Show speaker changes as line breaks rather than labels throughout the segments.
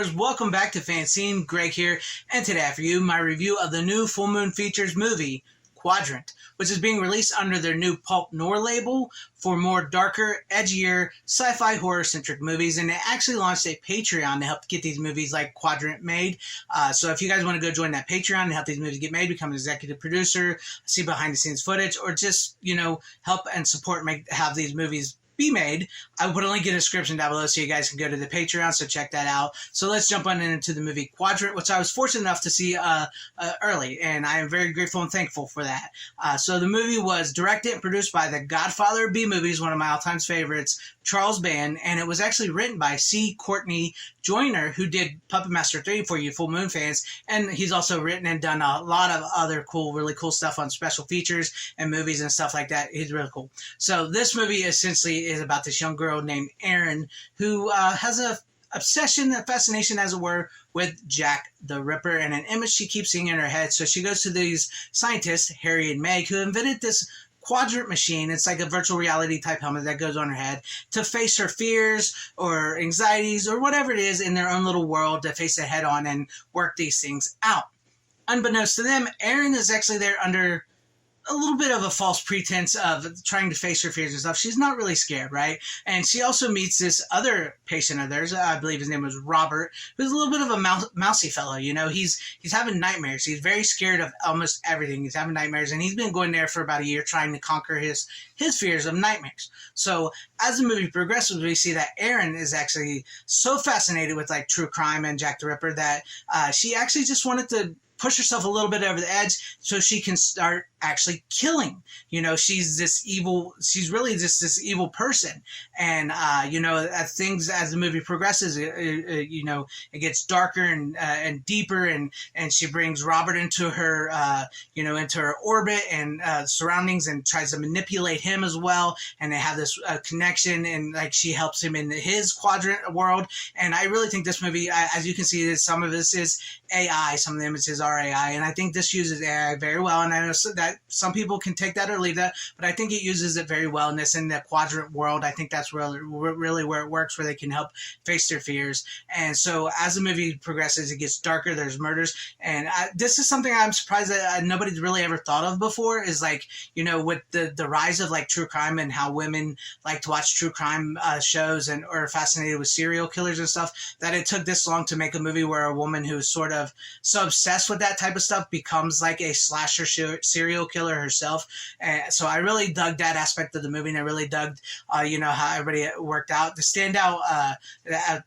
viewers, welcome back to FanZcene. Greg here, and today for you my review of the new Full Moon Features movie, Quadrant, which is being released under their new Pulp Noir label for more darker, edgier, sci-fi horror-centric movies, and they actually launched a Patreon to help get these movies like Quadrant made. So if you guys want to go join that Patreon and help these movies get made, become an executive producer, see behind-the-scenes footage, or just, help and support have these movies be made, I will put a link in the description down below so you guys can go to the Patreon, so check that out. So let's jump on into the movie Quadrant, which I was fortunate enough to see early, and I am very grateful and thankful for that. So the movie was directed and produced by the godfather of B-movies, one of my all-time favorites, Charles Band, and it was actually written by C. Courtney Joyner, who did Puppet Master 3 for you Full Moon fans, and he's also written and done a lot of other really cool stuff on special features and movies and stuff like that. He's really cool. So this movie essentially is about this young girl named Erin who has a obsession, a fascination, as it were, with Jack the Ripper and an image she keeps seeing in her head. So she goes to these scientists, Harry and Meg, who invented this Quadrant machine. It's like a virtual reality type helmet that goes on her head to face her fears or anxieties or whatever it is in their own little world, to face it head on and work these things out. Unbeknownst to them, Erin is actually there under a little bit of a false pretense of trying to face her fears and stuff. She's not really scared, right? And she also meets this other patient of theirs, I believe his name was Robert, who's a little bit of a mousy fellow. He's having nightmares. He's very scared of almost everything. He's having nightmares, and he's been going there for about a year trying to conquer his fears of nightmares. So as the movie progresses, we see that Erin is actually so fascinated with like true crime and Jack the Ripper that she actually just wanted to push herself a little bit over the edge so she can start actually killing. She's really just this evil person. And, as the movie progresses, it gets darker and deeper, and she brings Robert into her, into her orbit and surroundings, and tries to manipulate him as well. And they have this connection, and like she helps him in his quadrant world. And I really think this movie, as you can see, some of this is AI, some of the images are AI, and I think this uses AI very well. And I know that some people can take that or leave that, but I think it uses it very well in the quadrant world. I think that's really where it works, where they can help face their fears. And so as the movie progresses, it gets darker. There's murders, and this is something I'm surprised that nobody's really ever thought of before. Is with the rise of like true crime and how women like to watch true crime shows and are fascinated with serial killers and stuff, that it took this long to make a movie where a woman who's sort of so obsessed with that type of stuff becomes like a slasher serial killer herself. And so I really dug that aspect of the movie, and I really dug how everybody worked out. The standout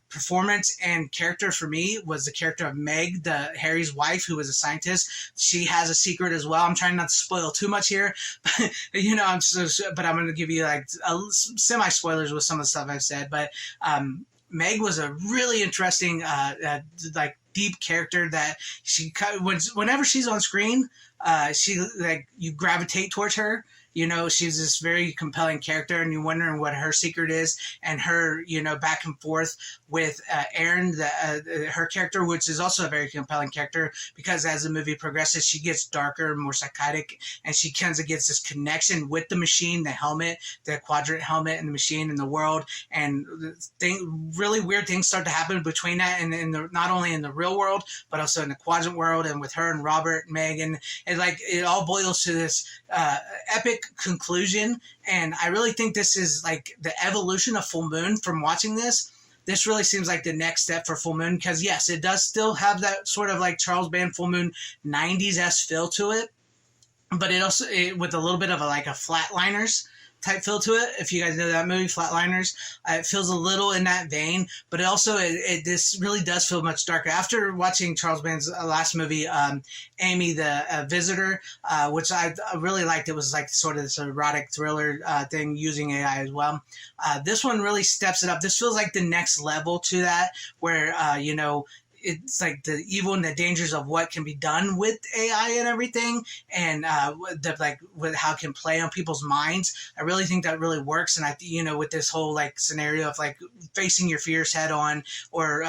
performance and character for me was the character of Meg, Harry's wife, who was a scientist. She has a secret as well. I'm trying not to spoil too much here, but but I'm going to give you like semi spoilers with some of the stuff I've said. But Meg was a really interesting deep character that whenever she's on screen, you gravitate towards her. She's this very compelling character, and you're wondering what her secret is, and her, back and forth with Erin, her character, which is also a very compelling character, because as the movie progresses, she gets darker, more psychotic, and she kind of gets this connection with the machine, the helmet, the quadrant helmet, and the machine and the world, and really weird things start to happen between that, and not only in the real world, but also in the quadrant world, and with her and Robert and Megan, and it all boils to this epic conclusion. And I really think this is like the evolution of Full Moon. From watching this really seems like the next step for Full Moon, because yes, it does still have that sort of like Charles Band Full Moon 90s-esque feel to it, but it also with a little bit of a Flatliners type feel to it. If you guys know that movie, Flatliners, it feels a little in that vein, but this really does feel much darker. After watching Charles Band's last movie, Amy the Visitor, which I really liked, it was like sort of this erotic thriller thing using AI as well. This one really steps it up. This feels like the next level to that, where it's like the evil and the dangers of what can be done with AI and everything, and with how it can play on people's minds. I really think that really works, and with this whole scenario of facing your fears head on, or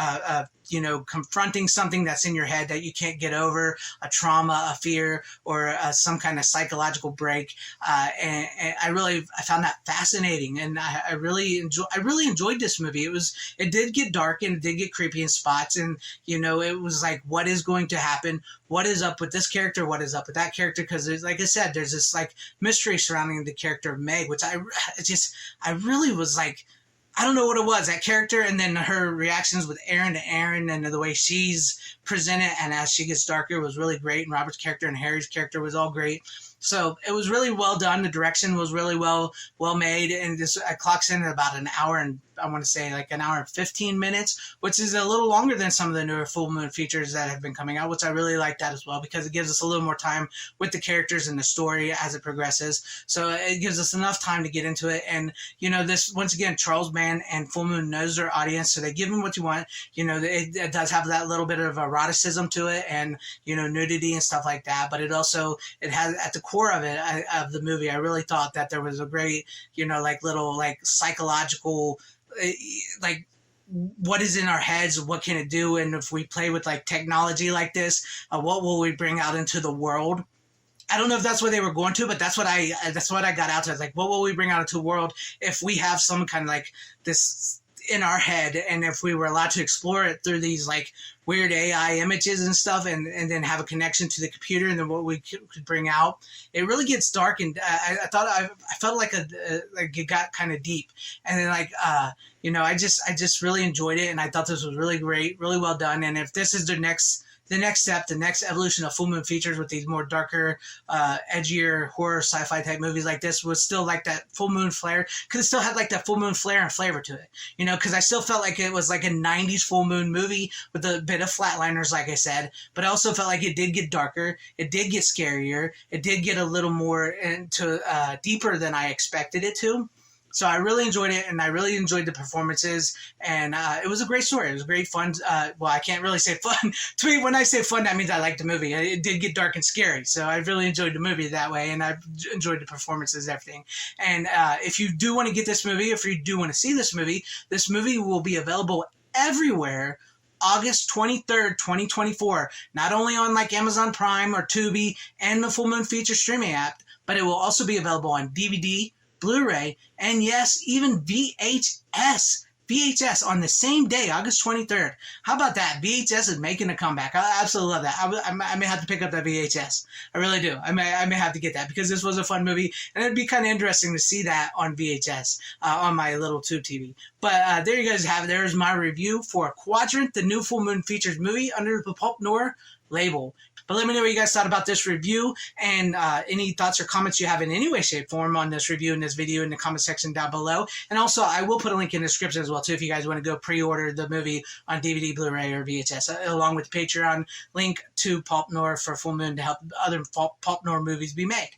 confronting something that's in your head that you can't get over, a trauma, a fear, or some kind of psychological break. And I found that fascinating, and I really enjoyed this movie. It did get dark and it did get creepy in spots, and it was like, what is going to happen? What is up with this character? What is up with that character? Because like I said, there's this like mystery surrounding the character of Meg, which I really was like, I don't know what it was, that character, and then her reactions with Aaron to Aaron, and the way she's presented, and as she gets darker, was really great. And Robert's character and Harry's character was all great. So it was really well done. The direction was really well made, and this clocks in at about an hour, and I want to say like an hour and 15 minutes, which is a little longer than some of the newer full moon features that have been coming out, which I really like that as well, because it gives us a little more time with the characters and the story as it progresses. So it gives us enough time to get into it. And this, once again, Charles Band and Full Moon knows their audience, so they give them what you want. It does have that little bit of eroticism to it, and nudity and stuff like that, but it has at the core of it, of the movie, I really thought that there was a great little psychological, like, what is in our heads, what can it do, and if we play with like technology like this, what will we bring out into the world? I don't know if that's what they were going to, but that's what I got out to. I was like, what will we bring out into the world if we have some kind of like this in our head, and if we were allowed to explore it through these like weird AI images and stuff, and then have a connection to the computer, and then what we could bring out. It really gets dark, and I felt like it got kind of deep, and then I just really enjoyed it, and I thought this was really great, really well done. And if this is the next step, the next evolution of full moon features with these more darker, edgier horror sci-fi type movies like this, was still like that full moon flair, because it still had like that full moon flair and flavor to it, because I still felt like it was like a 90s full moon movie with a bit of flatliners, like I said, but I also felt like it did get darker, it did get scarier, it did get a little more into deeper than I expected it to. So I really enjoyed it, and I really enjoyed the performances, and it was a great story. It was great fun. Well, I can't really say fun. To me, when I say fun, that means I liked the movie. It did get dark and scary, so I really enjoyed the movie that way, and I enjoyed the performances, everything. And if you do want to get this movie, if you do want to see this movie will be available everywhere August 23rd, 2024, not only on like Amazon Prime or Tubi and the Full Moon Feature streaming app, but it will also be available on DVD, Blu-ray, and yes, even VHS on the same day, August 23rd. How about that? VHS is making a comeback. I absolutely love that. I may have to pick up that VHS. I really do. I may have to get that, because this was a fun movie, and it'd be kind of interesting to see that on VHS on my little tube TV. But there you guys have it. There's my review for Quadrant, the new Full Moon Features movie under the Pulp Noir label. But let me know what you guys thought about this review, and any thoughts or comments you have in any way, shape, form on this review and this video in the comment section down below. And also, I will put a link in the description as well, too, if you guys want to go pre-order the movie on DVD, Blu-ray, or VHS, along with the Patreon link to Pulp Noir for Full Moon to help other Pulp Noir movies be made.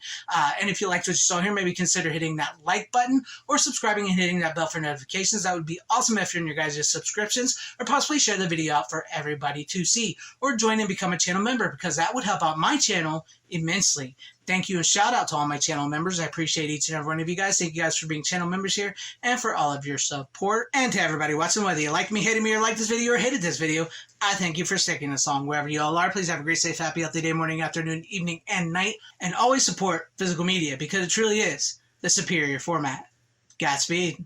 And if you liked what you saw here, maybe consider hitting that like button or subscribing and hitting that bell for notifications. That would be awesome if you're in your guys' subscriptions, or possibly share the video out for everybody to see, or join and become a channel member, because that would help out my channel immensely. Thank you, and shout out to all my channel members. I appreciate each and every one of you guys. Thank you guys for being channel members here, and for all of your support. And to everybody watching, whether you like me, hated me, or liked this video, or hated this video, I thank you for sticking this long. Wherever you all are, please have a great, safe, happy, healthy day, morning, afternoon, evening, and night. And always support physical media, because it truly is the superior format. Godspeed.